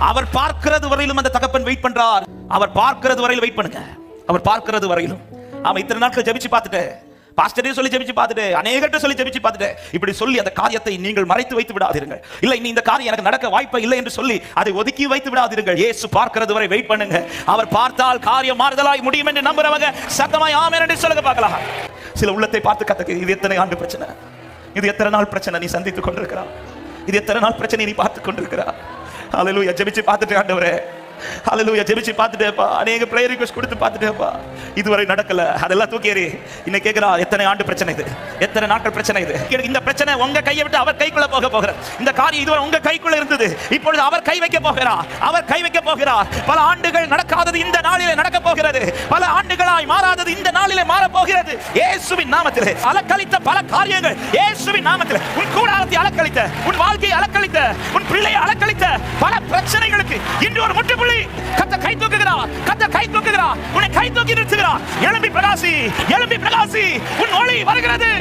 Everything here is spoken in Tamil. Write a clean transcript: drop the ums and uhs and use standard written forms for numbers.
அவர் பார்க்கிறது வரையிலும் அந்த தகப்பன் வெயிட் பண்றார். அவர் பார்க்கிறது வரையிலும் வெயிட் பண்ணுங்க. அவர் பார்க்கிறது வரையிலும். ஆமா, இத்தனை நாட்கள் ஜெபிச்சு பார்த்துட்டு, பாஸ்டரே சொல்லி ஜெபிச்சு பார்த்துட்டு, அநேகர்ட்ட சொல்லி ஜெபிச்சு பார்த்துட்டு, இப்படி சொல்லி அந்த காரியத்தை நீங்கள் மறைத்து வைத்து விடாதீர்கள். இல்லை, இனி இந்த காரியம் எனக்கு நடக்க வாய்ப்பு இல்லை என்று சொல்லி அதை ஒதுக்கி வைத்து விடாதீர்கள். இயேசு பார்க்கிறது வரை வெயிட் பண்ணுங்க. அவர் பார்த்தால் காரியம் மாறுதலாய் முடியும் என்று நம்புறவங்க சத்தமாய் ஆமென் என்று சொல்லுங்க பார்க்கலாம். சில உள்ளத்தை பார்த்து கத்துக்கு, இது எத்தனை ஆண்டு பிரச்சனை, இது எத்தனை நாள் பிரச்சனை நீ சந்தித்துக் கொண்டிருக்கிறா, இது எத்தனை நாள் பிரச்சனை நீ பார்த்துக் கொண்டிருக்கிறா. ஹல்லேலூயா. ஜெபிச்சு பார்த்துட்டு ஆண்டவரே, ஹல்லேலூயா, ஜெபிச்சு பார்த்துட்டேப்பா, அநேக பிரேயர் ரிக்வெஸ்ட் கொடுத்து பார்த்துட்டேப்பா, இதுவரை நடக்கல, அதெல்லாம் தூக்கி எறி. இன்னைக்கு கேட்கிறா, எத்தனை ஆண்டு பிரச்சனை இது, எத்தனை நாட்கள் பிரச்சனை இது. இந்த பிரச்சனை உங்க கையை விட்டு அவர் கைக்குள்ள போக போகிறார். இந்த காரியம் இதுவரை உங்க கைக்குள்ள இருந்தது, இப்பொழுது அவர் கை வைக்க போகிறார். அவர் கை வைக்க போகிறார். பல ஆண்டுகள் நடக்காதது இந்த நாளிலே நடக்க போகிறது. பல ஆண்டுகளாய் மாறாதது இந்த நாளிலே மாற போகிறது. இயேசுவின் நாமத்திலே அலக்களித்த பல காரியங்கள் இயேசுவின் நாமத்திலே, உன் கூடாரத்தை அலக்களித்த, உன் வாழ்க்கையை அலக்களித்த, உன் பிள்ளையை அலக்களித்த பல பிரச்சனைகளுக்கு இன்று ஒரு முற்றுப்புள்ளி. கர்த்தர் கை தூக்குகிறார். கர்த்தர் கை தூக்குகிறார். உன்னை கை தூக்கி நிறுத்துகிறார். எழும்பி பிரகாசி, எழும்பி பிரகாசி, உன் ஒளி வருகிறது.